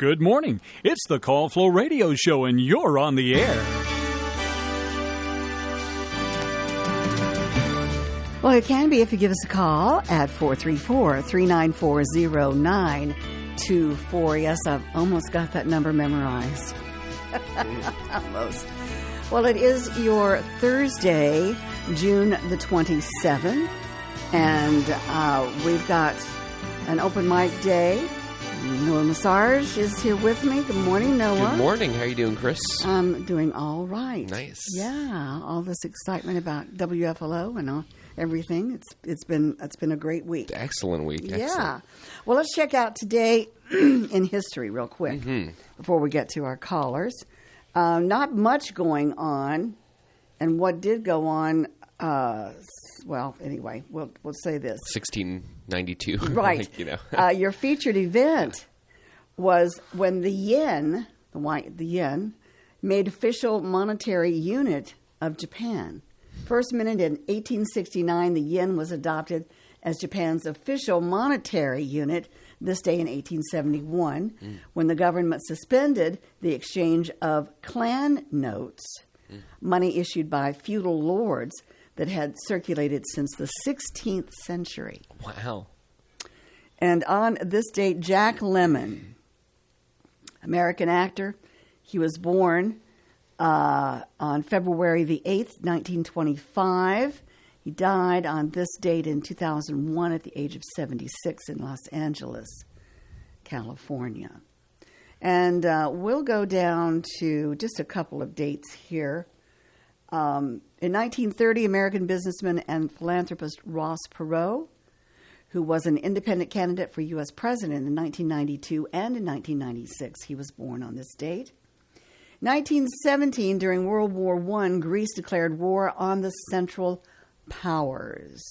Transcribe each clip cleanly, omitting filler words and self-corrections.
Good morning. It's the Call Flow Radio Show, and you're on the air. Well, it can be if you give us a call at 434-394-0924. Yes, I've almost got that number memorized. Almost. Well, it is your Thursday, June the 27th, and we've got an open mic day. Noah Massage is here with me. Good morning, Noah. Good morning. How are you doing, Chris? I'm doing all right. Nice. Yeah, all this excitement about WFLO and everything. It's been a great week. Excellent week. Yeah. Excellent. Well, let's check out today in history real quick before we get to our callers. Not much going on, and what did go on. Well, anyway, we'll say this. 1692. Right. Your featured event was when the yen, the yen, made official monetary unit of Japan. First minute in 1869, the yen was adopted as Japan's official monetary unit. This day in 1871, when the government suspended the exchange of clan notes, money issued by feudal lords that had circulated since the 16th century. Wow. And on this date, Jack Lemmon, American actor, he was born on February the 8th, 1925. He died on this date in 2001 at the age of 76 in Los Angeles, California. And we'll go down to just a couple of dates here. In 1930, American businessman and philanthropist Ross Perot, who was an independent candidate for U.S. president in 1992 and in 1996, he was born on this date. 1917, during World War I, Greece declared war on the Central Powers.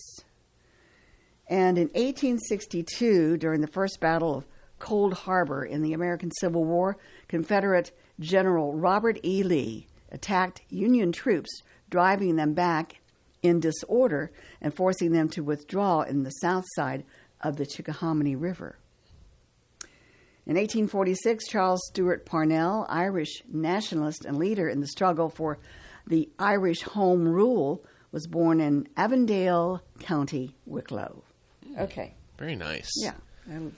And in 1862, during the First Battle of Cold Harbor in the American Civil War, Confederate General Robert E. Lee attacked Union troops, driving them back in disorder and forcing them to withdraw in the south side of the Chickahominy River. In 1846, Charles Stewart Parnell, Irish nationalist and leader in the struggle for the Irish Home Rule, was born in Avondale County, Wicklow. Okay. Very nice. Yeah,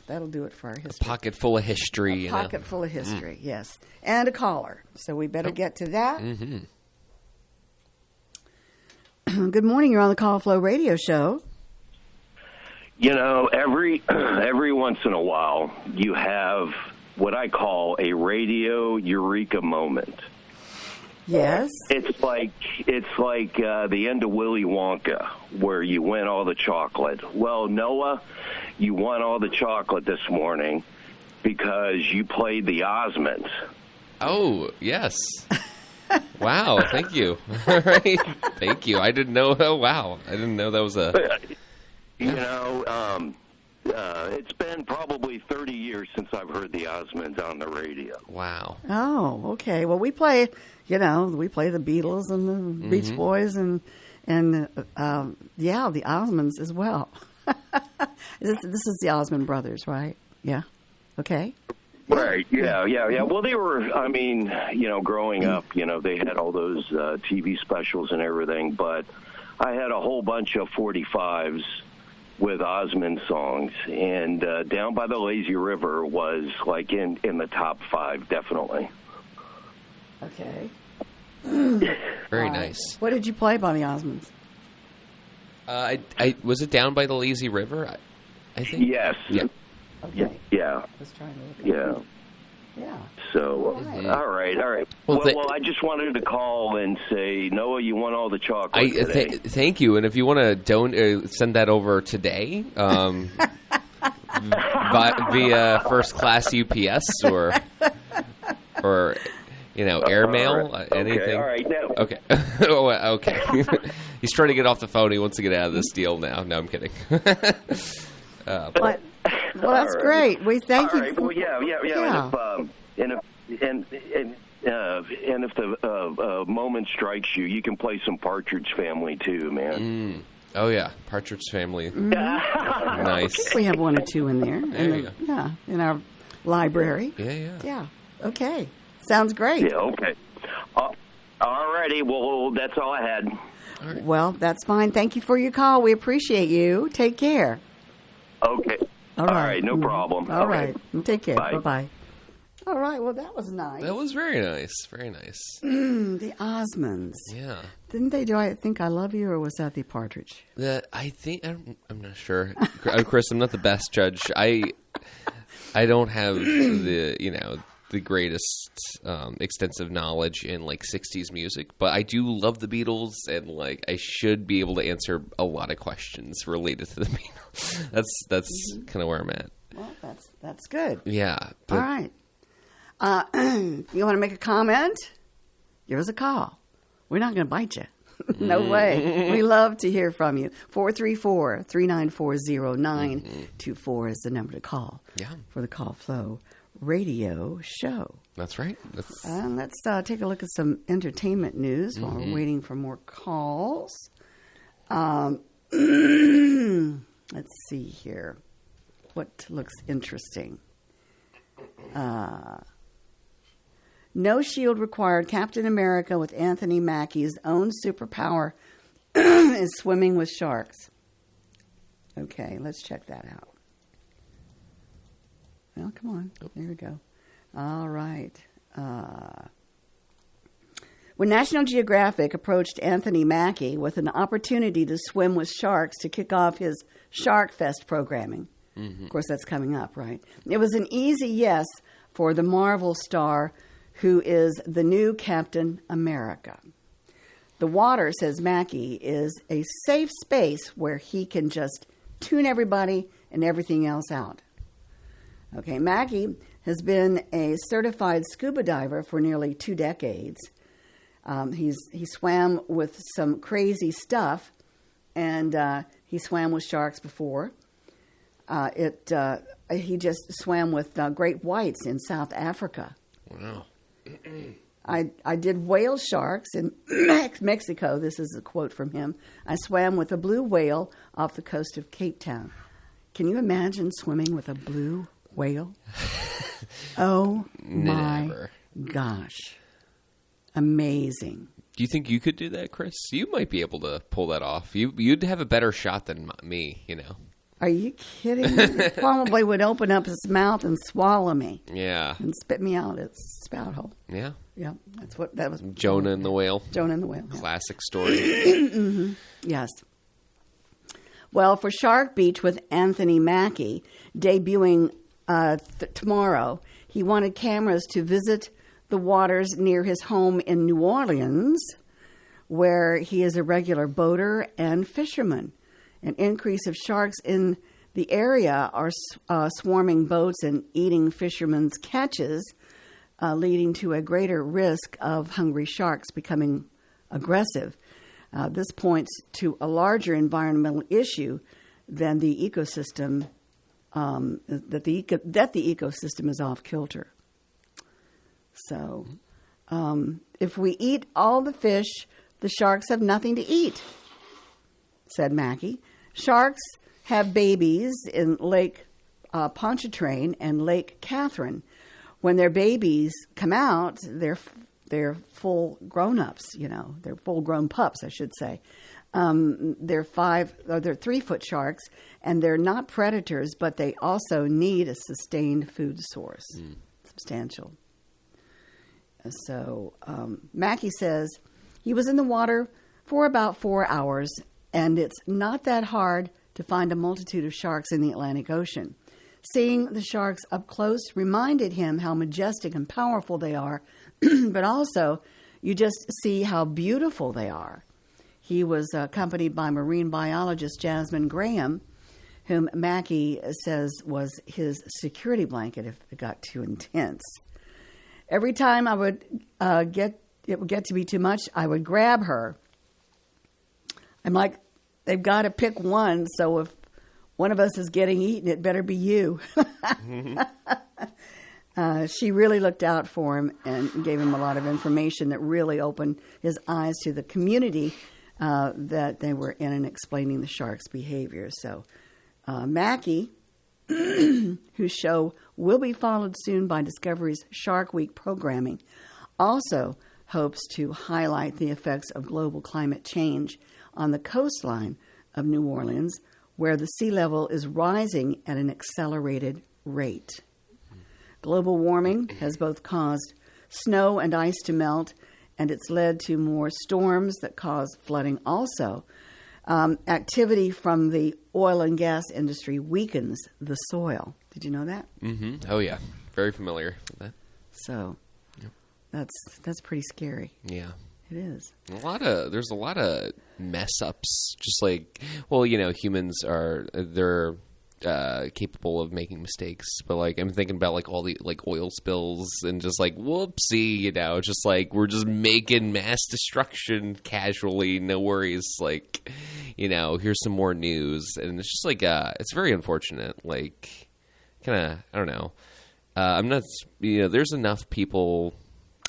that'll do it for our history. A pocket full of history. A pocket full of history, yes. And a caller, so we better get to that. Mm-hmm. Good morning, you're on the Call Flow Radio Show. You know, every once in a while, you have what I call a radio eureka moment. Yes. It's like the end of Willy Wonka, where you win all the chocolate. Well, Noah, you won all the chocolate this morning because you played the Osmonds. Oh, yes. Wow, thank you. All right. Thank you. I didn't know. Oh, wow. I didn't know that was a... It's been probably 30 years since I've heard the Osmonds on the radio. Wow. Oh, okay. Well, we play the Beatles and the Beach Boys and the Osmonds as well. This is the Osmond brothers, right? Yeah. Okay. Right, yeah. Well, they were, growing up, they had all those TV specials and everything, but I had a whole bunch of 45s with Osmond songs, and Down by the Lazy River was, like, in the top 5, definitely. Okay. Very nice. What did you play by the Osmonds? I was it Down by the Lazy River? I think. Yes. Okay. Yeah. Let's try and look at Yeah. Yeah. So, all right. Well, I just wanted to call and say, Noah, you won all the chocolate today. Thank you. And if you want to send that over today, via first class UPS or airmail, anything. All right. Now. Okay. Okay. He's trying to get off the phone. He wants to get out of this deal now. No, I'm kidding. Well, that's great. We thank you. Right. Well, yeah. And if the moment strikes you, you can play some Partridge Family too, man. Oh yeah, Partridge Family. Nice. We have one or two in there. There you go. Yeah, in our library. Yeah. Yeah. Okay. Sounds great. Yeah, okay. All righty. Well, that's all I had. Well, that's fine. Thank you for your call. We appreciate you. Take care. Okay. All right. No problem. All okay. right. Take care. Bye. Bye-bye. All right. Well, that was nice. That was very nice. Very nice. The Osmonds. Yeah. Didn't they do I Think I Love You, or was that the Partridge? I'm not sure. Chris, I'm not the best judge. I don't have the greatest extensive knowledge in like 60s music, but I do love the Beatles, and like I should be able to answer a lot of questions related to the Beatles. That's kind of where I'm at. Well, that's good. Yeah. All right. You want to make a comment? Give us a call. We're not going to bite you. No way. We love to hear from you. 434-394-0924 is the number to call. Yeah. For the Call Flow Radio Show. That's right. Let's take a look at some entertainment news while we're waiting for more calls. Let's see here. What looks interesting? No shield required. Captain America with Anthony Mackie's own superpower is swimming with sharks. Okay, let's check that out. Well, come on. There we go. All right. When National Geographic approached Anthony Mackie with an opportunity to swim with sharks to kick off his Shark Fest programming, of course, that's coming up, right? It was an easy yes for the Marvel star who is the new Captain America. The water, says Mackie, is a safe space where he can just tune everybody and everything else out. Okay, Mackie has been a certified scuba diver for nearly 2 decades. He swam with some crazy stuff, and he swam with sharks before. He just swam with great whites in South Africa. Wow. I did whale sharks in Mexico. This is a quote from him. I swam with a blue whale off the coast of Cape Town. Can you imagine swimming with a blue whale? Oh, my gosh. Amazing. Do you think you could do that, Chris? You might be able to pull that off. You'd have a better shot than me, you know. Are you kidding? He probably would open up his mouth and swallow me. Yeah. And spit me out its spout hole. Yeah. Yeah, that was. Jonah and the Whale. Jonah and the Whale. Classic story. Mm-hmm. Yes. Well, for Shark Beach with Anthony Mackie, debuting tomorrow, he wanted cameras to visit the waters near his home in New Orleans, where he is a regular boater and fisherman. An increase of sharks in the area are swarming boats and eating fishermen's catches, leading to a greater risk of hungry sharks becoming aggressive. This points to a larger environmental issue than the ecosystem, that the ecosystem is off kilter. So, if we eat all the fish, the sharks have nothing to eat, said Mackie. Sharks have babies in Lake Pontchartrain and Lake Catherine. When their babies come out, they're full grown-ups, you know. They're full-grown pups, I should say. They're 3-foot sharks, and they're not predators, but they also need a sustained food source. Substantial. So Mackie says he was in the water for about 4 hours, and it's not that hard to find a multitude of sharks in the Atlantic Ocean. Seeing the sharks up close reminded him how majestic and powerful they are, but also you just see how beautiful they are. He was accompanied by marine biologist Jasmine Graham, whom Mackie says was his security blanket if it got too intense. Every time it would get to be too much, I would grab her. I'm like, they've got to pick one, so if one of us is getting eaten, it better be you. She really looked out for him and gave him a lot of information that really opened his eyes to the community that they were in and explaining the sharks' behavior. So Mackie whose show will be followed soon by Discovery's Shark Week programming, also hopes to highlight the effects of global climate change on the coastline of New Orleans, where the sea level is rising at an accelerated rate. Global warming has both caused snow and ice to melt, and it's led to more storms that cause flooding also. Activity from the oil and gas industry weakens the soil. Did you know that? Mm-hmm. Oh, yeah. Very familiar with that. So that's pretty scary. Yeah. It is. There's a lot of mess ups. Just like, well, humans they're capable of making mistakes, but like I'm thinking about like all the like oil spills and just like whoopsie, just like we're just making mass destruction casually, no worries. Like, here's some more news, and it's just like it's very unfortunate. Like, kind of, I don't know. I'm not. There's enough people.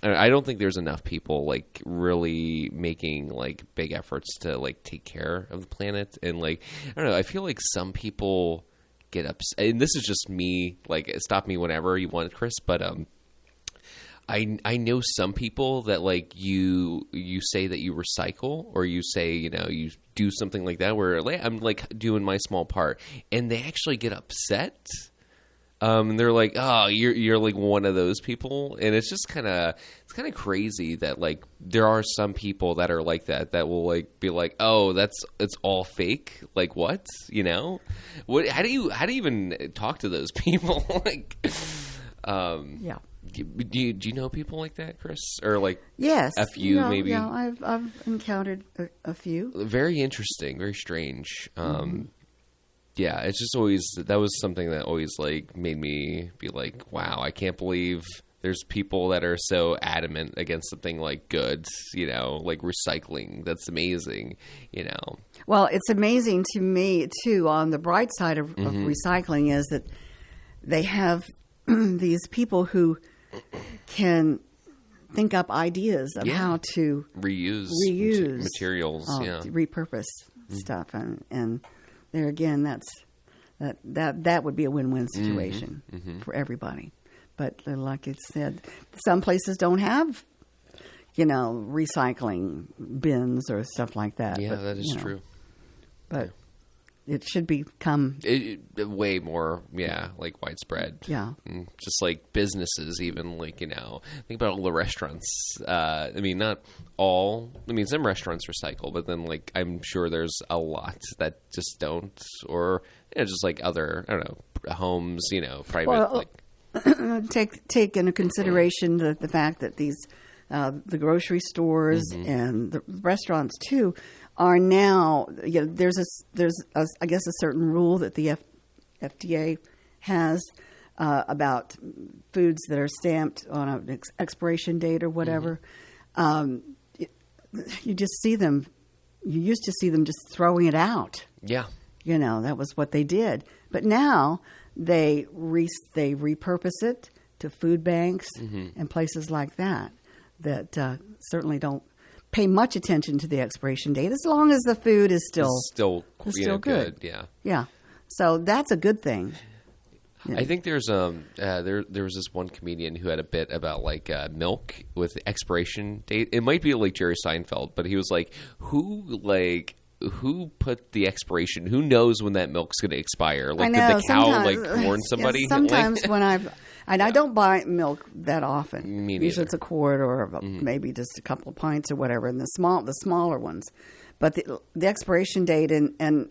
I don't think there's enough people like really making like big efforts to like take care of the planet, and like I don't know. I feel like some people get upset, and this is just me. Like, stop me whenever you want, Chris. But I know some people that like you say that you recycle, or you say you do something like that where like, I'm like doing my small part, and they actually get upset. And they're like, "Oh, you're like one of those people," and it's kind of crazy that like there are some people that are like that will like be like, "Oh, it's all fake." Like what? What? How do you even talk to those people? Like, Yeah. Do you know people like that, Chris? Or like, Yes. a few maybe? Yeah, I've encountered a few. Very interesting, very strange. Yeah, it's just always, that was something that always like made me be like, wow, I can't believe there's people that are so adamant against something like good, like recycling. That's amazing, Well, it's amazing to me too. On the bright side of recycling is that they have these people who can think up ideas of how to reuse materials, repurpose stuff, and there again, that would be a win-win situation for everybody. But like it said, some places don't have, recycling bins or stuff like that. Yeah, but, that is true. But it should become way more, like widespread. Yeah. Just like businesses, even like, think about all the restaurants. Not all. Some restaurants recycle, but then like I'm sure there's a lot that just don't, or just like other, I don't know, homes, private. Well, take into consideration the fact that these the grocery stores and the restaurants too are now, there's I guess a certain rule that the FDA has about foods that are stamped on an expiration date or whatever. You just see them. You used to see them just throwing it out. Yeah. That was what they did. But now they repurpose it to food banks and places like that certainly don't pay much attention to the expiration date, as long as the food is still good. Yeah. Yeah. So that's a good thing. Yeah. I think there's there was this one comedian who had a bit about like milk with the expiration date. It might be like Jerry Seinfeld, but he was like, who put the expiration? Who knows when that milk's going to expire? Like, did the cow like warn somebody? Yes, sometimes when I don't buy milk that often. Me neither. Usually it's a quart or maybe just a couple of pints or whatever, and the smaller ones. But the expiration date, and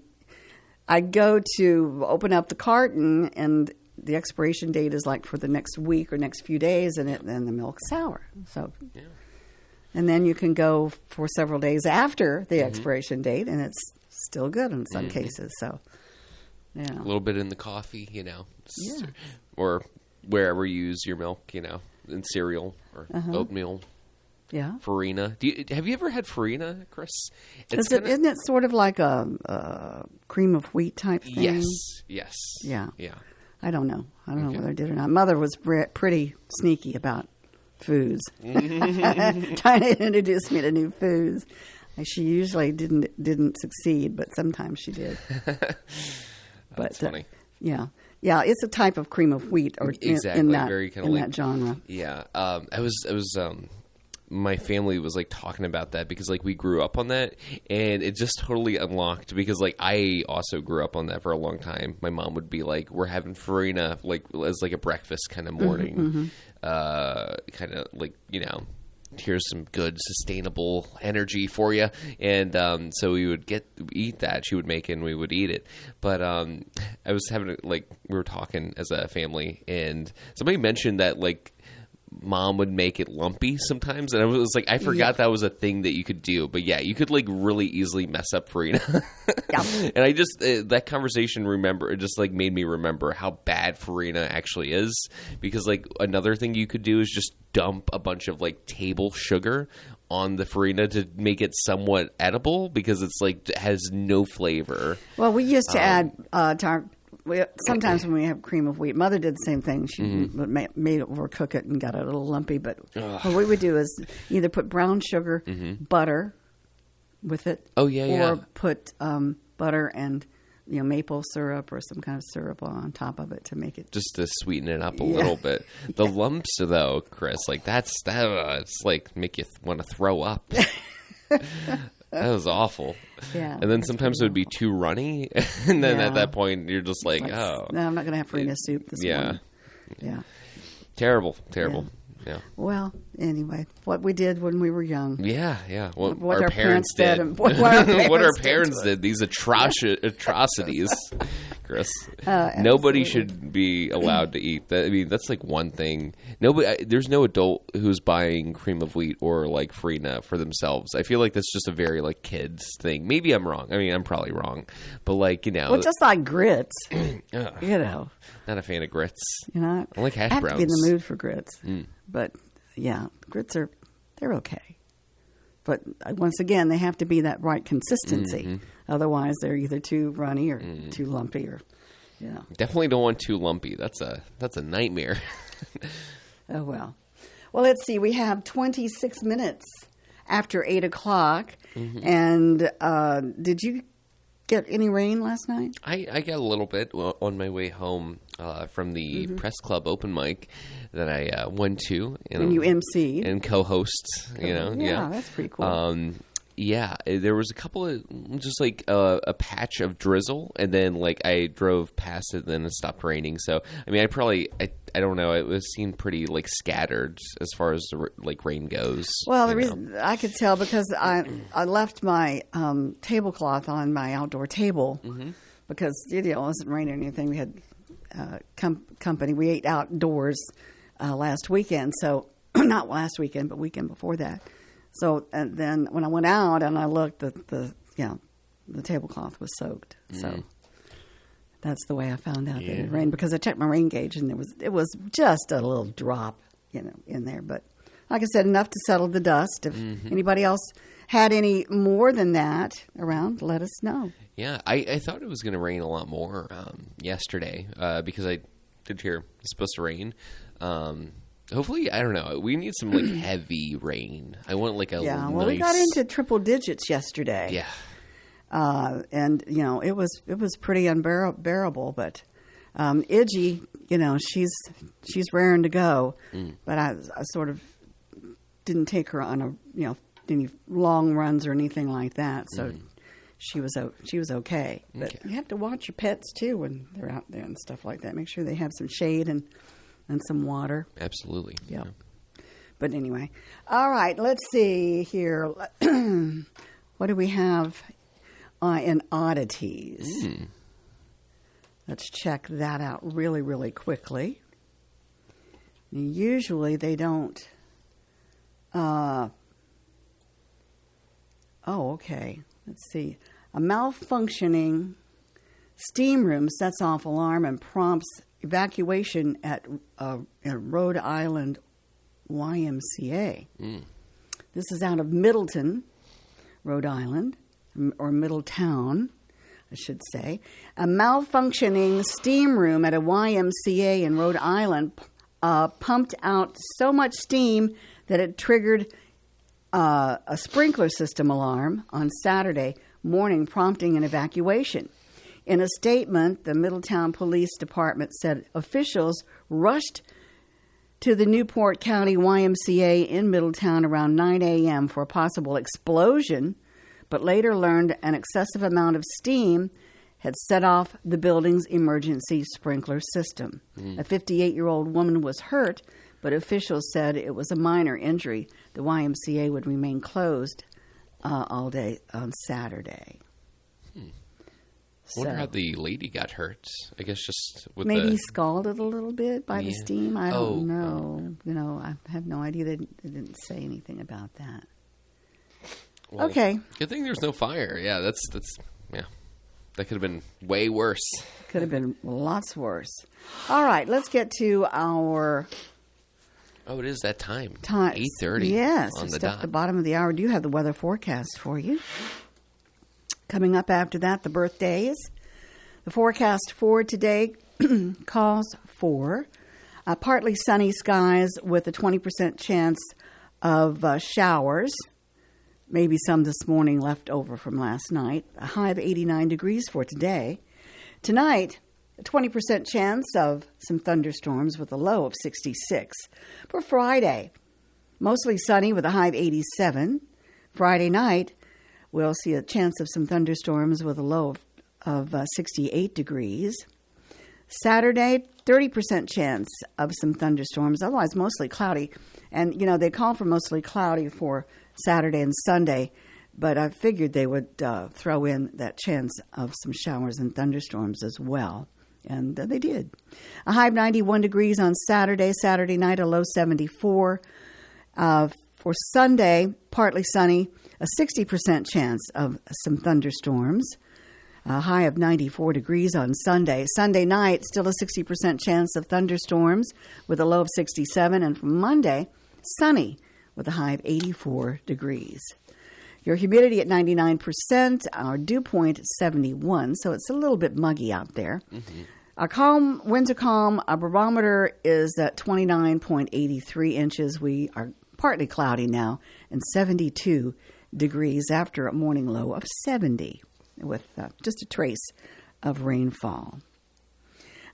I go to open up the carton, and the expiration date is like for the next week or next few days, and the milk's sour. So. Yeah. And then you can go for several days after the expiration date, and it's still good in some cases. So, yeah. A little bit in the coffee, or wherever you use your milk, in cereal or oatmeal. Yeah. Farina. Have you ever had farina, Chris? Isn't it sort of like a cream of wheat type thing? Yes. Yeah. Yeah. I don't know. I don't know whether I did or not. Mother was pretty sneaky about foods, trying to introduce me to new foods. She usually didn't succeed, but sometimes she did. That's funny. Yeah. Yeah, it's a type of cream of wheat, or Exactly, in that very kinda in like- that genre. Yeah, I was my family was like talking about that because like we grew up on that, and it just totally unlocked because like I also grew up on that for a long time. My mom would be like, "We're having farina like as like a breakfast kind of morning, kind of like here's some good sustainable energy for you," and so we would eat that. She would make it and we would eat it. But I was having we were talking as a family, and somebody mentioned that like Mom would make it lumpy sometimes, and I was like, I forgot that was a thing that you could do. But yeah, you could like really easily mess up farina. Yeah. And I just that conversation it just like made me remember how bad farina actually is, because like another thing you could do is just dump a bunch of like table sugar on the farina to make it somewhat edible, because it's like it has no flavor. Well, we used to add to our. Sometimes when we have cream of wheat, Mother did the same thing. She made it overcook it and got it a little lumpy. But what we would do is either put brown sugar, butter with it. Oh, yeah, or put butter and maple syrup or some kind of syrup on top of it to make it just to sweeten it up a little bit. The lumps, though, Chris, like it's like make you want to throw up. That was awful. Yeah. And then sometimes it would be too runny, and then at that point you're just like, oh, no, I'm not going to have farina soup this morning. Yeah. Terrible. Yeah. Well, anyway, what we did when we were young. Yeah. What our parents did. And what our parents did. These atrocities, Chris. Nobody should be allowed to eat that. I mean, that's like one thing. There's no adult who's buying cream of wheat or like farina for themselves. I feel like that's just a very like kids thing. Maybe I'm wrong. I mean, I'm probably wrong. But like, well, just like grits, not a fan of grits. I like hash I have browns. to be in the mood for grits. But yeah, grits they're okay. But once again, they have to be that right consistency. Otherwise, they're either too runny or too lumpy, or Definitely don't want too lumpy. That's a nightmare. Oh well. Well, let's see. We have 26 minutes after 8 o'clock, and did you get any rain last night? I got a little bit on my way home from the press club open mic that I went to. And you emceed. And co-host, Yeah, that's pretty cool. Yeah, there was a couple of just like a patch of drizzle, and then like I drove past it, and then it stopped raining. So I mean, I don't know. It seemed pretty like scattered as far as the like rain goes. Well, the reason I could tell because I left my tablecloth on my outdoor table because it wasn't raining or anything. We had company. We ate outdoors last weekend, so not last weekend, but weekend before that. So and then when I went out and I looked, the tablecloth was soaked. So that's the way I found out that it rained, because I checked my rain gauge and it was just a little drop, in there. But like I said, enough to settle the dust. If anybody else had any more than that around, let us know. Yeah, I thought it was going to rain a lot more yesterday because I did hear it's supposed to rain. Hopefully, I don't know. We need some like heavy rain. I want like a well, we got into triple digits yesterday. Yeah, and it was pretty unbearable. But Iggy, she's raring to go. But I sort of didn't take her on any long runs or anything like that. So she was okay. But you have to watch your pets too when they're out there and stuff like that. Make sure they have some shade and some water. Absolutely. Yeah. But anyway. All right. Let's see here. What do we have in oddities? Let's check that out really, really quickly. Usually they don't. Okay. Let's see. A malfunctioning steam room sets off alarm and prompts evacuation at Rhode Island YMCA. This is out of Middleton, Rhode Island, or Middletown, I should say. A malfunctioning steam room at a YMCA in Rhode Island pumped out so much steam that it triggered a sprinkler system alarm on Saturday morning, prompting an evacuation. In a statement, the Middletown Police Department said officials rushed to the Newport County YMCA in Middletown around 9 a.m. for a possible explosion, but later learned an excessive amount of steam had set off the building's emergency sprinkler system. A 58-year-old woman was hurt, but officials said it was a minor injury. The YMCA would remain closed all day on Saturday. I wonder how the lady got hurt. I guess just with maybe scalded a little bit by the steam. I don't know. Oh. I have no idea. They didn't say anything about that. Well, okay. Good thing there's no fire. Yeah, that's yeah. That could have been way worse. Could have been lots worse. All right, let's get to our... Oh, it is that time. 8:30. Yes, on it's at the bottom of the hour. Do you have the weather forecast for you? Coming up after that, the birthdays. The forecast for today calls for partly sunny skies with a 20% chance of showers. Maybe some this morning left over from last night. A high of 89 degrees for today. Tonight, a 20% chance of some thunderstorms with a low of 66. For Friday, mostly sunny with a high of 87. Friday night, we'll see a chance of some thunderstorms with a low of 68 degrees. Saturday, 30% chance of some thunderstorms, otherwise mostly cloudy. And, they call for mostly cloudy for Saturday and Sunday, but I figured they would throw in that chance of some showers and thunderstorms as well. And they did. A high of 91 degrees on Saturday. Saturday night, a low 74. For Sunday, partly sunny, a 60% chance of some thunderstorms. A high of 94 degrees on Sunday. Sunday night, still a 60% chance of thunderstorms with a low of 67. And for Monday, sunny with a high of 84 degrees. Your humidity at 99%, our dew point at 71, so it's a little bit muggy out there. Mm-hmm. Our winds are calm. Our barometer is at 29.83 inches. We are partly cloudy now and 72 degrees after a morning low of 70 with just a trace of rainfall.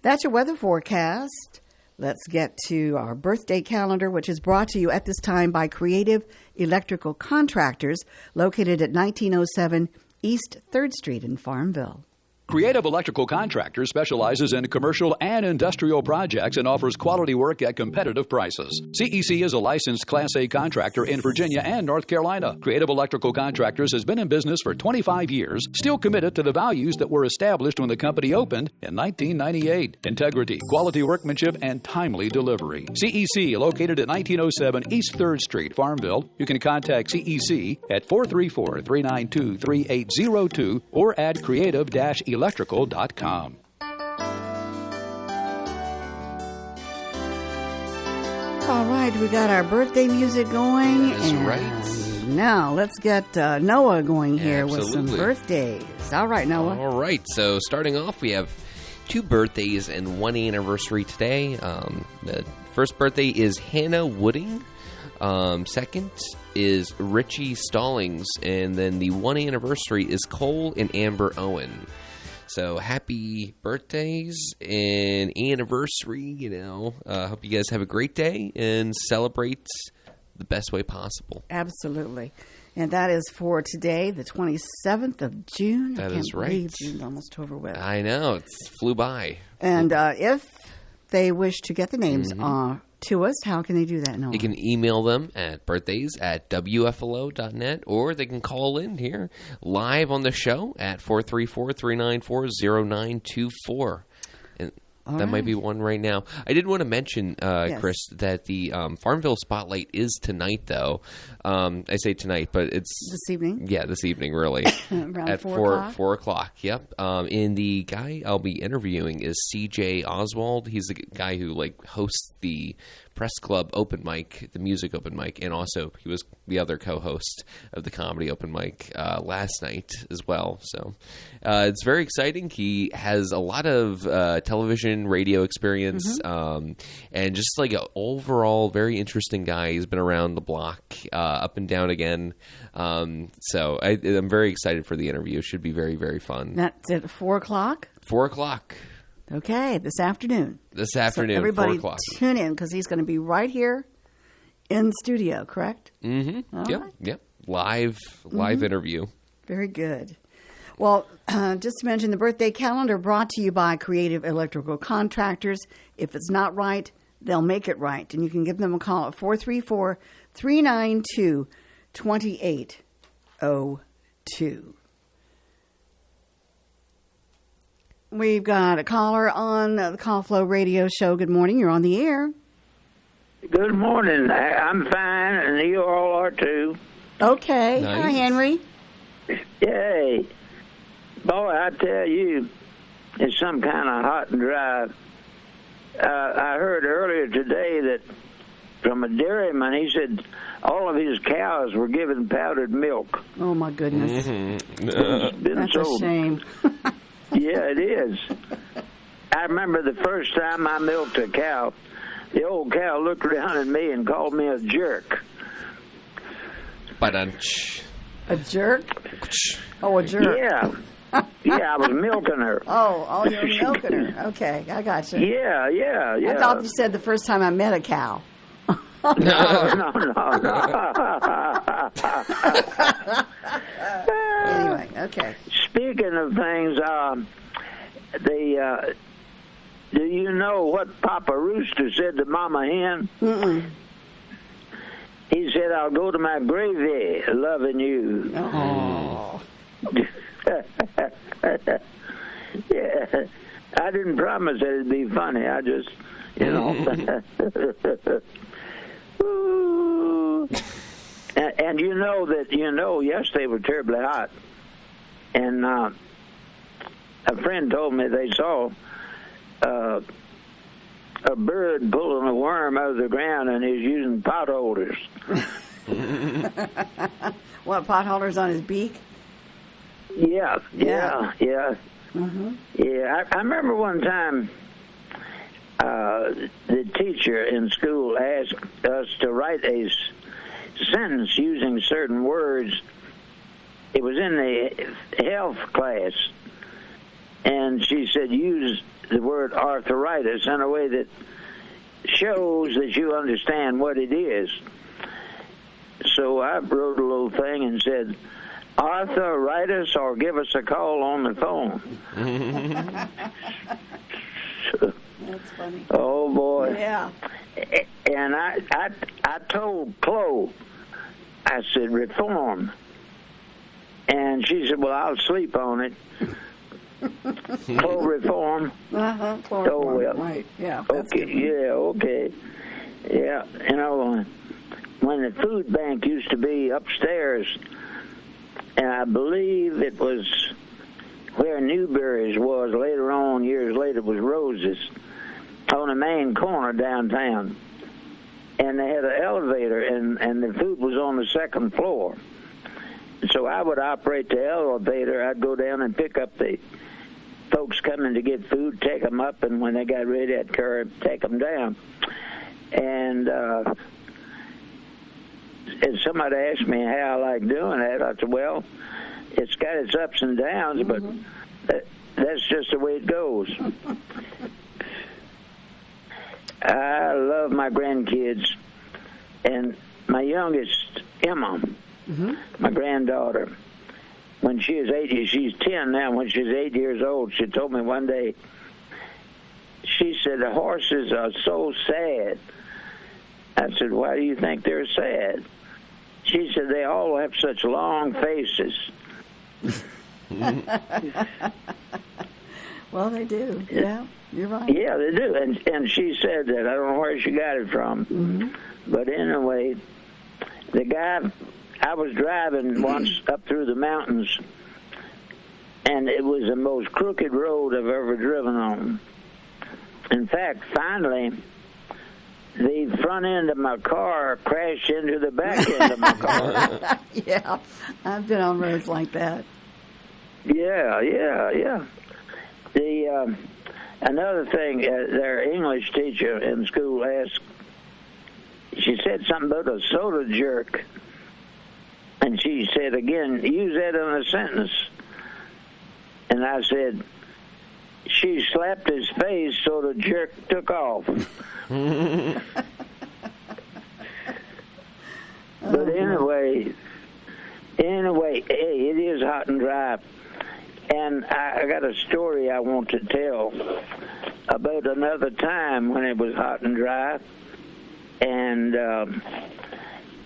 That's your weather forecast. Let's get to our birthday calendar, which is brought to you at this time by Creative Electrical Contractors, located at 1907 East 3rd Street in Farmville. Creative Electrical Contractors specializes in commercial and industrial projects and offers quality work at competitive prices. CEC is a licensed Class A contractor in Virginia and North Carolina. Creative Electrical Contractors has been in business for 25 years, still committed to the values that were established when the company opened in 1998. Integrity, quality workmanship, and timely delivery. CEC, located at 1907 East 3rd Street, Farmville. You can contact CEC at 434-392-3802 or at creative-electrical.com. All right, we got our birthday music going. That is right. Now let's get Noah going here with some birthdays. All right, Noah. All right, so starting off, we have 2 birthdays and 1 anniversary today. The first birthday is Hannah Wooding. Second is Richie Stallings. And then the 1 anniversary is Cole and Amber Owen. So happy birthdays and anniversary, hope you guys have a great day and celebrate the best way possible. Absolutely. And that is for today, the 27th of June. That is right. I can't believe June's almost over with. I know. It flew by. And if they wish to get the names to us, how can they do that, Noah? You can email them at birthdays@wflo.net, or they can call in here live on the show at 434-394-0924. And that might be one right now. I did want to mention, yes, Chris, that the Farmville Spotlight is tonight, though. I say tonight, but it's... This evening? Yeah, this evening, really. Around at 4 o'clock? 4 o'clock, yep. And the guy I'll be interviewing is C.J. Oswald. He's the guy who, hosts the Press Club open mic, the music open mic, and also he was the other co-host of the comedy open mic last night as well. So it's very exciting. He has a lot of television television, radio experience, and just like an overall very interesting guy. He's been around the block, up and down again. So I'm very excited for the interview. It should be very, very fun. That's at 4:00? 4:00. Okay, this afternoon. This afternoon, so everybody 4:00. tune in because he's going to be right here in studio, correct? Mm-hmm. All Yep. right. Yep. Live interview. Very good. Well, just to mention, the birthday calendar brought to you by Creative Electrical Contractors. If it's not right, they'll make it right. And you can give them a call at 434-392-2802. We've got a caller on the Call Flow Radio Show. Good morning. You're on the air. Good morning. I'm fine, and you all are too. Okay. Nice. Hi, Henry. Yay. Boy, I tell you, it's some kind of hot and dry. I heard earlier today that from a dairyman, he said all of his cows were given powdered milk. Oh, my goodness. It's been That's so, a shame. Yeah, it is. I remember the first time I milked a cow, the old cow looked around at me and called me a jerk. Ba-dunch. A jerk? Oh, a jerk. Yeah. Yeah, I was milking her. Oh, you're milking her. Okay, I got you. Yeah. I thought you said the first time I met a cow. No. Anyway, okay. Speaking of things, do you know what Papa Rooster said to Mama Hen? Mm-mm. He said, "I'll go to my gravy loving you." Oh. Yeah, I didn't promise that it'd be funny. I just, Ooh. And you know that, yes, they were terribly hot. And a friend told me they saw a bird pulling a worm out of the ground, and he's using pot holders. What, pot holders on his beak? Yeah. Mm-hmm. Yeah, I remember one time the teacher in school asked us to write a sentence using certain words. It was in the health class, and she said use the word arthritis in a way that shows that you understand what it is. So I wrote a little thing and said, arthritis, or give us a call on the phone. That's funny. Oh, boy. Yeah. And I told Chloe, I said, reform. And she said, well, I'll sleep on it. Chloe reform. Uh-huh. Oh, well. Right. Yeah. That's Okay, good. yeah, okay. Yeah, when the food bank used to be upstairs, and I believe it was where Newberry's was later on, years later, it was Rose's, on the main corner downtown. And they had an elevator, and the food was on the second floor. So I would operate the elevator. I'd go down and pick up the folks coming to get food, take them up, and when they got ready, I'd take them down. And somebody asked me how I like doing that. I said, well, it's got its ups and downs, but that's just the way it goes. I love my grandkids, and my youngest, Emma, my granddaughter, when she was 8, she's 10 now. When she was 8 years old, she told me one day, she said, the horses are so sad. I said, why do you think they're sad? She said, they all have such long faces. Well, they do. Yeah, you're right. Yeah, they do. And she said that. I don't know where she got it from. But anyway, the guy, I was driving once up through the mountains, and it was the most crooked road I've ever driven on. In fact, finally, the front end of my car crashed into the back end of my car. Yeah, I've been on roads like that. Yeah. Another thing, their English teacher in school asked, she said something about a soda jerk. And she said, again, use that in a sentence. And I said, she slapped his face so the jerk took off. But anyway, hey, it is hot and dry. And I got a story I want to tell about another time when it was hot and dry. And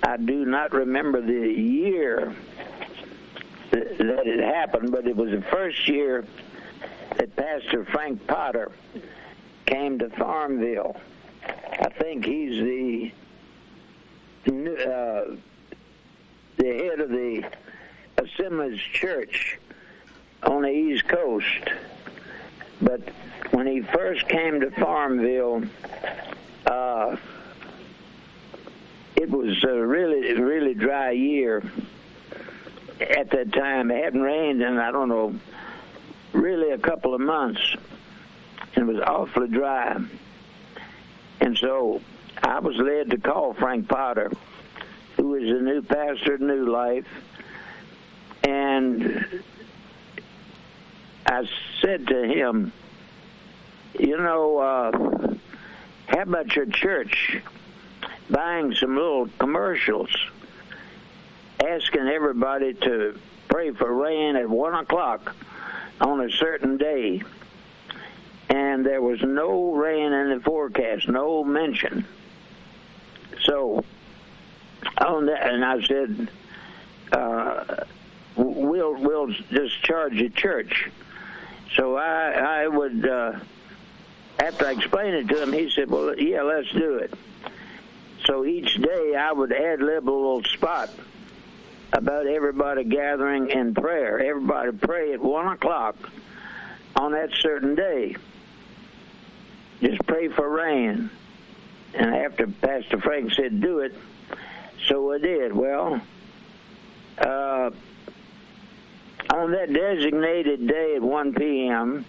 I do not remember the year that it happened, but it was the first year that Pastor Frank Potter came to Farmville. I think he's the head of the Assemblies Church on the East Coast. But when he first came to Farmville, it was a really, really dry year at that time. It hadn't rained in, I don't know, really a couple of months. And it was awfully dry. And so I was led to call Frank Potter, who is the new pastor at New Life. And I said to him, you know, how about your church buying some little commercials asking everybody to pray for rain at 1 o'clock on a certain day? And there was no rain in the forecast, no mention. So on that, and I said, we'll just charge the church. So I would, after I explained it to him, he said, well, yeah, let's do it. So each day I would ad-lib a little spot about everybody gathering in prayer. Everybody pray at 1 o'clock on that certain day. Just pray for rain. And after Pastor Frank said do it, so I did. Well, on that designated day at 1 p.m.,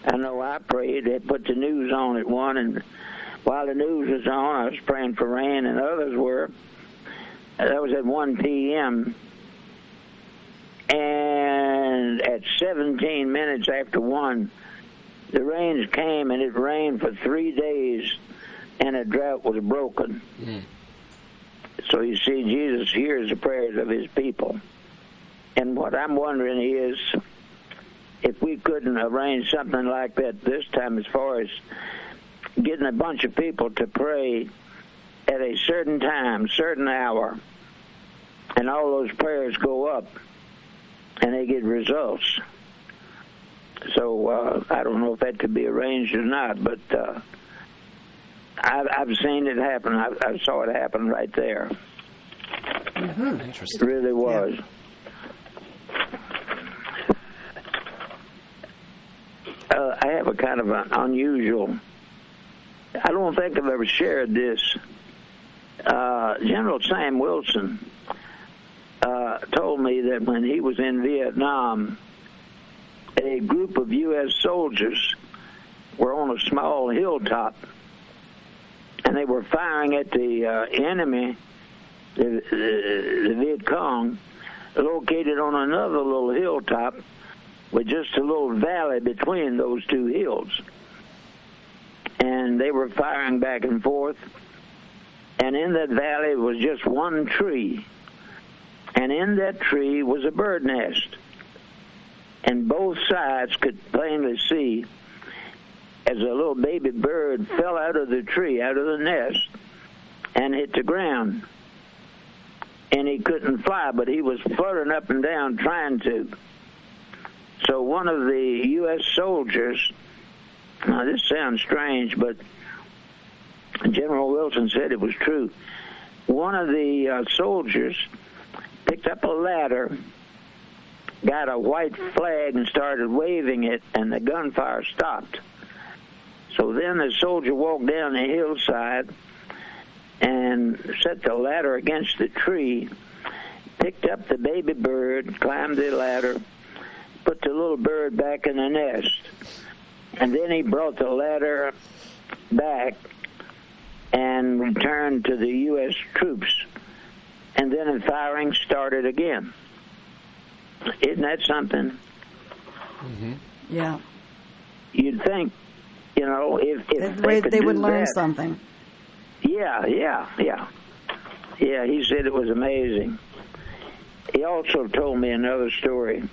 I know I prayed. They put the news on at 1, and while the news was on, I was praying for rain, and others were. That was at 1 p.m., and at 17 minutes after 1, the rains came, and it rained for 3 days, and a drought was broken. So you see, Jesus hears the prayers of his people. And what I'm wondering is, if we couldn't arrange something like that this time, as far as getting a bunch of people to pray at a certain time, certain hour, and all those prayers go up, and they get results. So I don't know if that could be arranged or not, but I've seen it happen. I saw it happen right there. Mm-hmm. Interesting. It really was. Yeah. I have a kind of an unusual, I don't think I've ever shared this. General Sam Wilson told me that when he was in Vietnam, a group of U.S. soldiers were on a small hilltop, and they were firing at the enemy, the Viet Cong, located on another little hilltop with just a little valley between those two hills. And they were firing back and forth, and in that valley was just one tree, and in that tree was a bird nest. And both sides could plainly see as a little baby bird fell out of the tree, out of the nest, and hit the ground. And he couldn't fly, but he was fluttering up and down trying to. So one of the U.S. soldiers, now this sounds strange, but General Wilson said it was true. One of the soldiers picked up a ladder, got a white flag, and started waving it, and the gunfire stopped. So then the soldier walked down the hillside and set the ladder against the tree, picked up the baby bird, climbed the ladder, put the little bird back in the nest, And then he brought the letter back and returned to the U.S. troops. And then the firing started again. Isn't that something? Mm-hmm. Yeah. You'd think, if They would learn something. Yeah. Yeah, he said it was amazing. He also told me another story.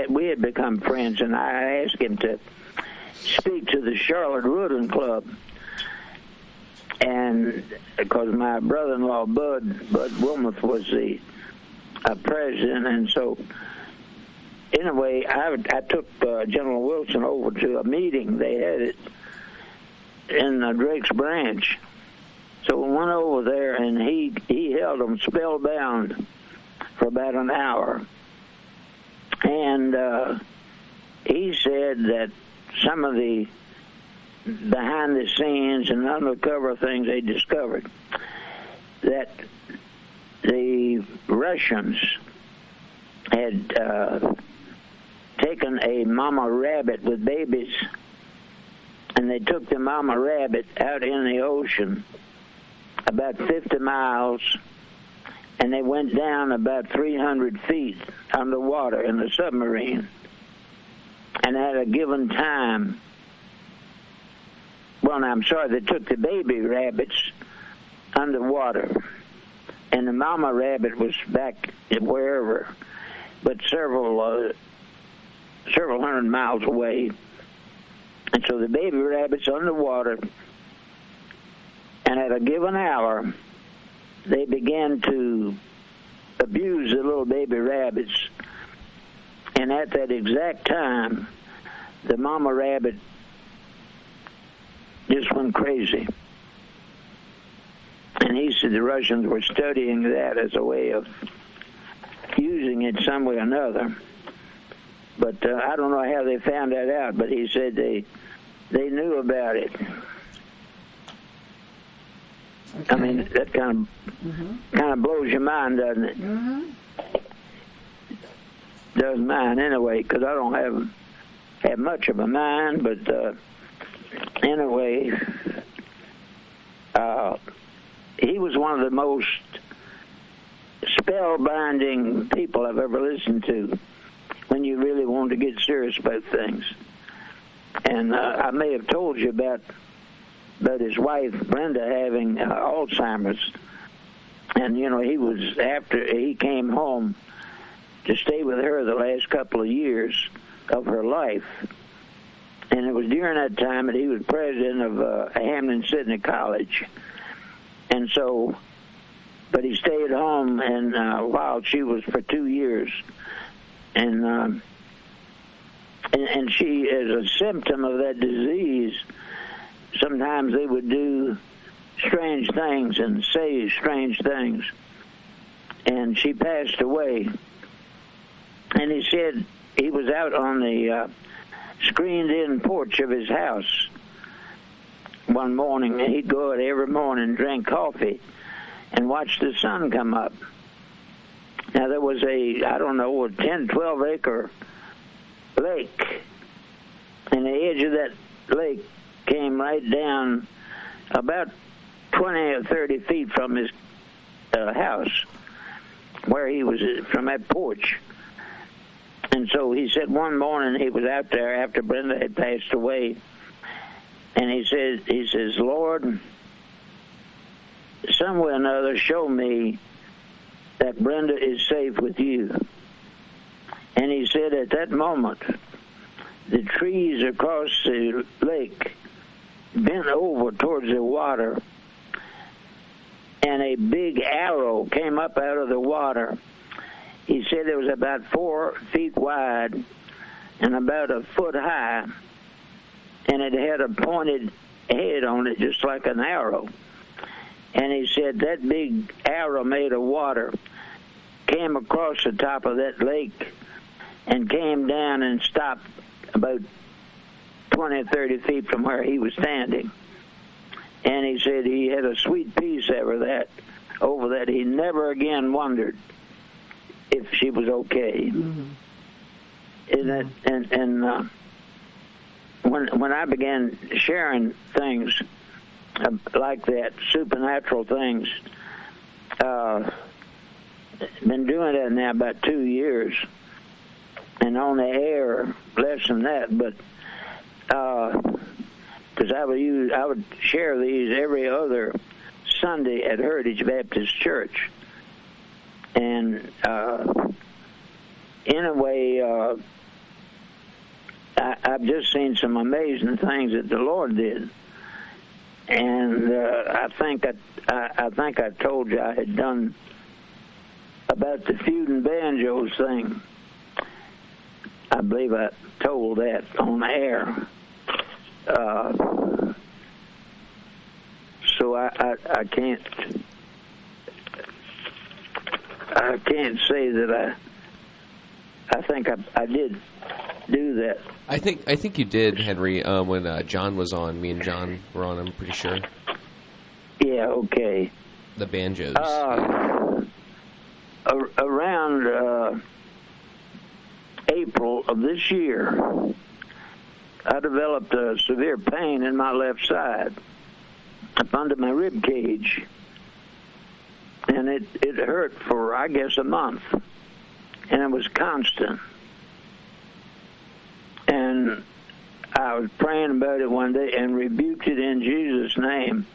We had become friends, and I asked him to speak to the Charlotte Rudin Club, and because my brother-in-law Bud Wilmoth was the president, and so anyway, I took General Wilson over to a meeting. They had it in Drake's Branch. So we went over there, and he held them spellbound for about an hour. And he said that some of the behind-the-scenes and undercover things they discovered, that the Russians had taken a mama rabbit with babies, and they took the mama rabbit out in the ocean about 50 miles, and they went down about 300 feet underwater in the submarine. And at a given time, they took the baby rabbits underwater, and the mama rabbit was back wherever, but several hundred miles away. And so the baby rabbits underwater, and at a given hour, they began to abuse the little baby rabbits. And at that exact time, the mama rabbit just went crazy. And he said the Russians were studying that as a way of using it some way or another. But I don't know how they found that out, but he said they knew about it. Okay. I mean, that kind of blows your mind, doesn't it? Mm-hmm. Does mine anyway, because I don't have much of a mind. But anyway, he was one of the most spellbinding people I've ever listened to when you really wanted to get serious about things. And I may have told you about his wife, Brenda, having Alzheimer's. And, after he came home to stay with her the last couple of years of her life. And it was during that time that he was president of Hampden-Sydney College. And so, but he stayed home and while she was for 2 years. And she, as a symptom of that disease, sometimes they would do strange things and say strange things. And she passed away. And he said he was out on the screened-in porch of his house one morning, and he'd go out every morning and drink coffee and watch the sun come up. Now, there was a 10, 12-acre lake, and the edge of that lake came right down about 20 or 30 feet from his house, where he was from that porch. And so he said one morning he was out there after Brenda had passed away, and he says, Lord, some way or another, show me that Brenda is safe with you. And he said at that moment, the trees across the lake bent over towards the water, and a big arrow came up out of the water. He said it was about 4 feet wide and about a foot high, and it had a pointed head on it just like an arrow. And he said that big arrow made of water came across the top of that lake and came down and stopped about 20 or 30 feet from where he was standing. And he said he had a sweet peace over that. He never again wondered if she was okay. Mm-hmm. when I began sharing things like that, supernatural things, been doing that now about 2 years, and on the air less than that, but because I would share these every other Sunday at Heritage Baptist Church, and in a way, I've just seen some amazing things that the Lord did, and I think I told you I had done about the feud and banjos thing. I believe I told that on the air. So I can't say that I think I did do that. I think you did, Henry, when John was on. Me and John were on, I'm pretty sure. Yeah, okay. The banjos. Around April of this year, I developed a severe pain in my left side up under my rib cage, and it hurt for, I guess, a month, and it was constant. And I was praying about it one day and rebuked it in Jesus' name,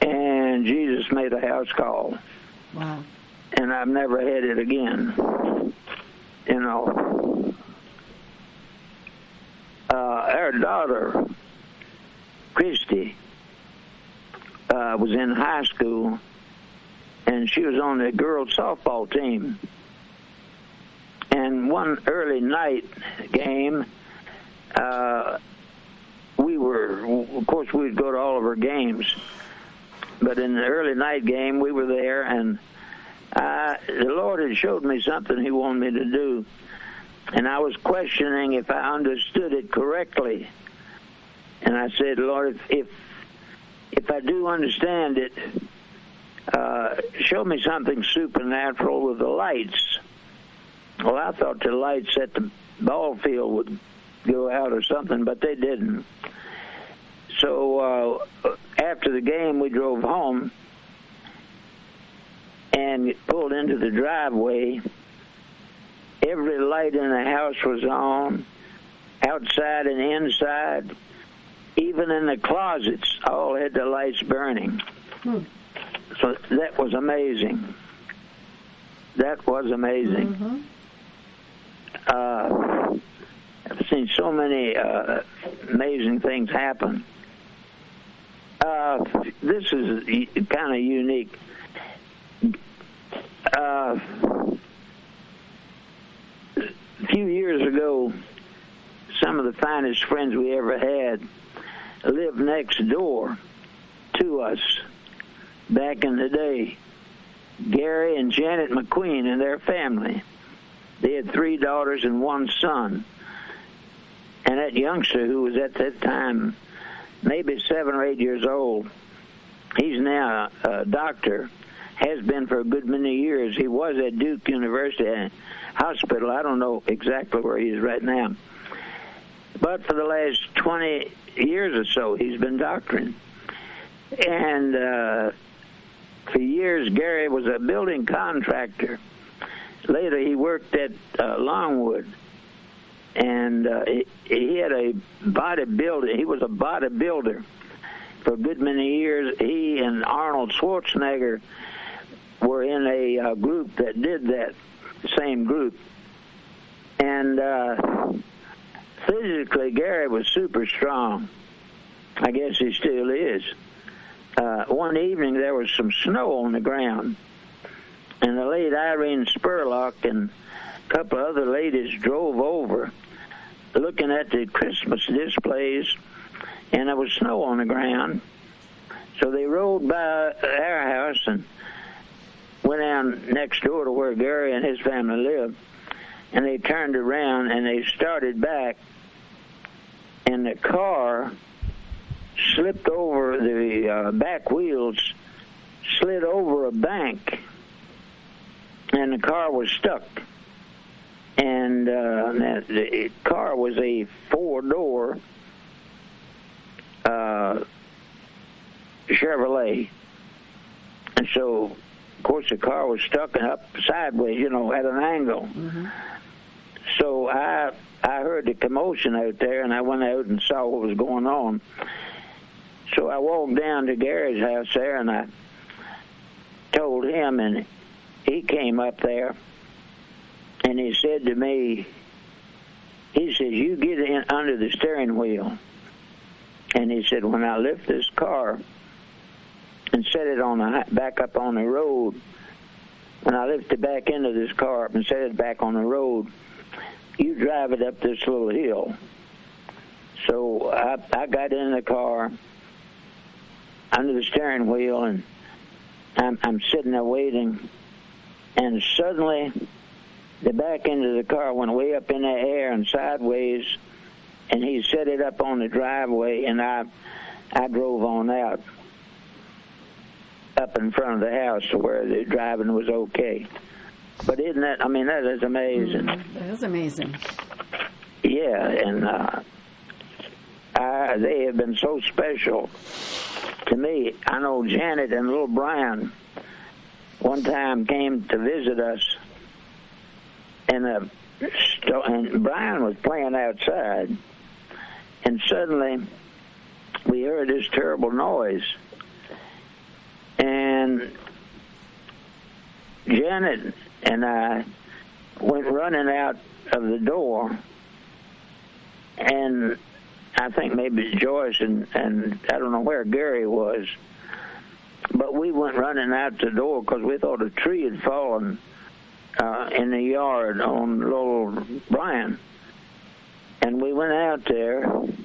and Jesus made a house call. Wow. And I've never had it again. You know. Our daughter, Christy, was in high school, and she was on the girls' softball team. And one early night game, of course, we'd go to all of her games, but in the early night game, we were there, and the Lord had showed me something He wanted me to do, and I was questioning if I understood it correctly. And I said, Lord, if I do understand it, show me something supernatural with the lights. Well, I thought the lights at the ball field would go out or something, but they didn't. So after the game, we drove home and pulled into the driveway. Every light in the house was on, outside and inside. Even in the closets, all had the lights burning. So that was amazing. That was amazing. I've seen so many amazing things happen. This is kind of unique. A few years ago, some of the finest friends we ever had lived next door to us back in the day. Gary and Janet McQueen and their family. They had 3 daughters and 1 son. And that youngster, who was at that time maybe 7 or 8 years old, he's now a doctor, has been for a good many years. He was at Duke University Hospital. I don't know exactly where he is right now. But for the last 20 years or so, he's been doctoring. And for years, Gary was a building contractor. Later, he worked at Longwood. And he had a bodybuilder. He was a bodybuilder for a good many years. He and Arnold Schwarzenegger were in a group that did that, same group. And physically, Gary was super strong. I guess he still is. One evening, there was some snow on the ground, and the late Irene Spurlock and a couple of other ladies drove over looking at the Christmas displays, and there was snow on the ground. So they rode by our house and went down next door to where Gary and his family lived, and they turned around and they started back, and the car slipped over, the back wheels slid over a bank, and the car was stuck. And the car was a 4-door Chevrolet. And so, of course, the car was stuck up sideways, at an angle. Mm-hmm. So I heard the commotion out there, and I went out and saw what was going on. So I walked down to Gary's house there, and I told him, and he came up there, and he said to me, he says, "You get in under the steering wheel." And he said, "When I lift this car and set it back up on the road, when I lift it back into this car and set it back on the road, you drive it up this little hill." So I got in the car under the steering wheel, and I'm sitting there waiting, and suddenly the back end of the car went way up in the air and sideways, and he set it up on the driveway, and I drove on out up in front of the house to where the driving was okay. But isn't that, that is amazing. That is amazing. Yeah, and they have been so special to me. I know Janet and little Brian one time came to visit us, and Brian was playing outside, and suddenly we heard this terrible noise, and Janet and I went running out of the door, and I think maybe Joyce and I don't know where Gary was, but we went running out the door because we thought a tree had fallen in the yard on little Brian. And we went out there, and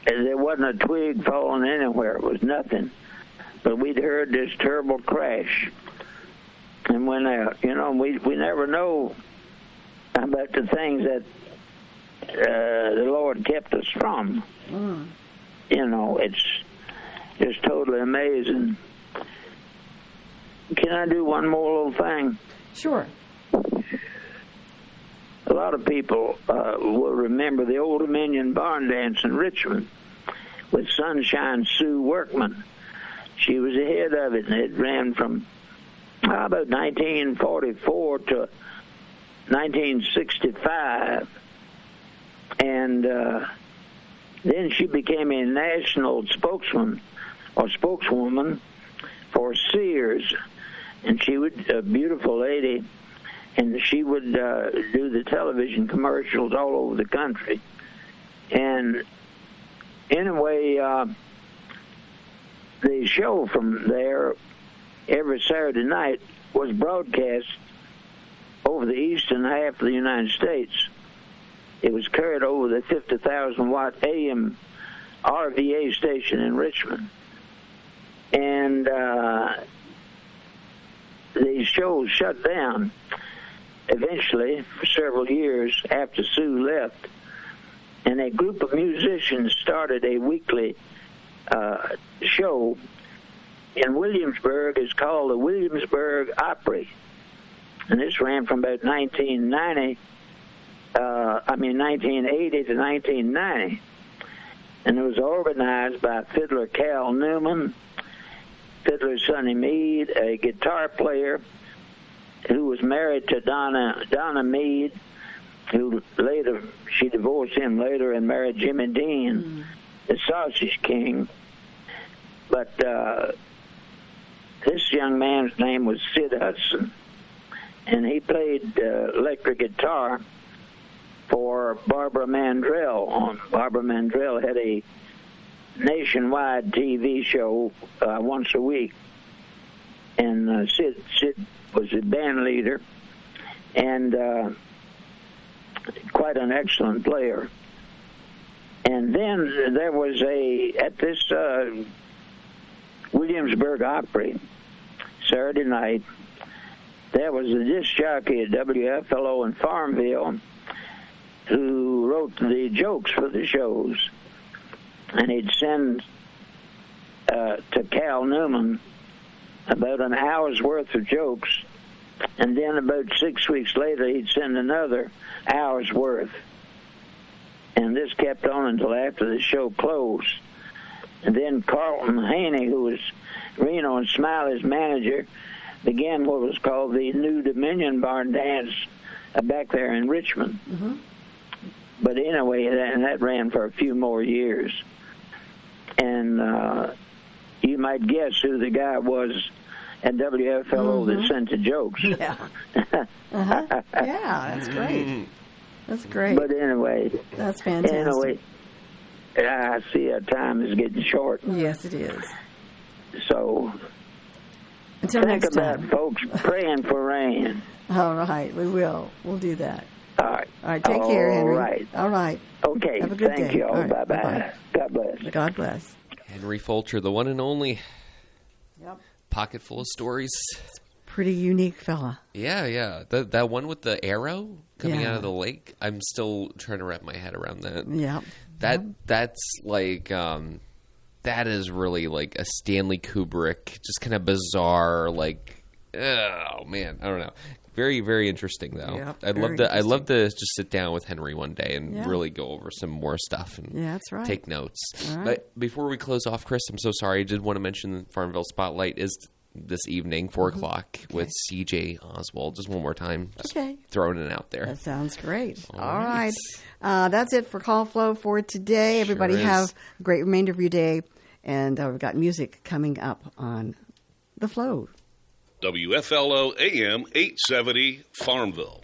there wasn't a twig falling anywhere. It was nothing. But we'd heard this terrible crash and went out. We never know about the things that the Lord kept us from. Mm. It's just totally amazing. Can I do one more little thing? Sure. A lot of people will remember the Old Dominion barn dance in Richmond with Sunshine Sue Workman. She was the head of it, and it ran from about 1944 to 1965. And then she became a national spokesman or spokeswoman for Sears. And she would, a beautiful lady, and she would do the television commercials all over the country. And anyway, the show from there every Saturday night was broadcast over the eastern half of the United States. It was carried over the 50,000-watt AM RVA station in Richmond. And the show shut down eventually for several years after Sue left. And a group of musicians started a weekly show in Williamsburg. It's called the Williamsburg Opry. And this ran from about 1980 to 1990. And it was organized by fiddler Cal Newman, fiddler Sonny Mead, a guitar player who was married to Donna Mead, who later, she divorced him later and married Jimmy Dean, the Sausage King. But this young man's name was Sid Hudson, and he played electric guitar for Barbara Mandrell. Barbara Mandrell had a nationwide TV show once a week, and Sid was the band leader and quite an excellent player. And then there was at this Williamsburg Opry Saturday night, there was a disc jockey at WFLO in Farmville who wrote the jokes for the shows, and he'd send to Cal Newman about an hour's worth of jokes And then about 6 weeks later, he'd send another hour's worth. And this kept on until after the show closed. And then Carlton Haney, who was Reno and Smiley's manager, began what was called the New Dominion Barn Dance back there in Richmond. Mm-hmm. But anyway, that ran for a few more years. And you might guess who the guy was at WFLO that sent the jokes. Yeah. Uh-huh. Yeah, that's great. That's great. But anyway. That's fantastic. Anyway, I see our time is getting short. Yes, it is. So until think next about time, folks praying for rain. All right, we will. We'll do that. All right. All right, take care, Henry. All right. All right. Okay. Have a good Thank day. you all. All right, Bye-bye. bye-bye. God bless. God bless. Henry Fulcher, the one and only. Yep. Pocket full of stories. Pretty unique fella. Yeah. That one with the arrow coming Yeah. out of the lake. I'm still trying to wrap my head around that. Yeah. That's like that is really like a Stanley Kubrick, just kind of bizarre. Like, oh man, I don't know. Very, very interesting though. Yeah, I'd love to just sit down with Henry one day and really go over some more stuff and that's right. take notes. All right. But before we close off, Chris, I'm so sorry. I did want to mention Farmville Spotlight is this evening, 4 o'clock, with C.J. Oswald. Just one more time. Just throwing it out there. That sounds great. All All right. right. That's it for Call Flow for today. Everybody is. have a great remainder of your day. And we've got music coming up on The Flow. WFLO AM 870 Farmville.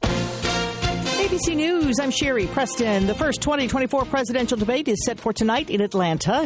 ABC News, I'm Sherry Preston. The first 2024 presidential debate is set for tonight in Atlanta.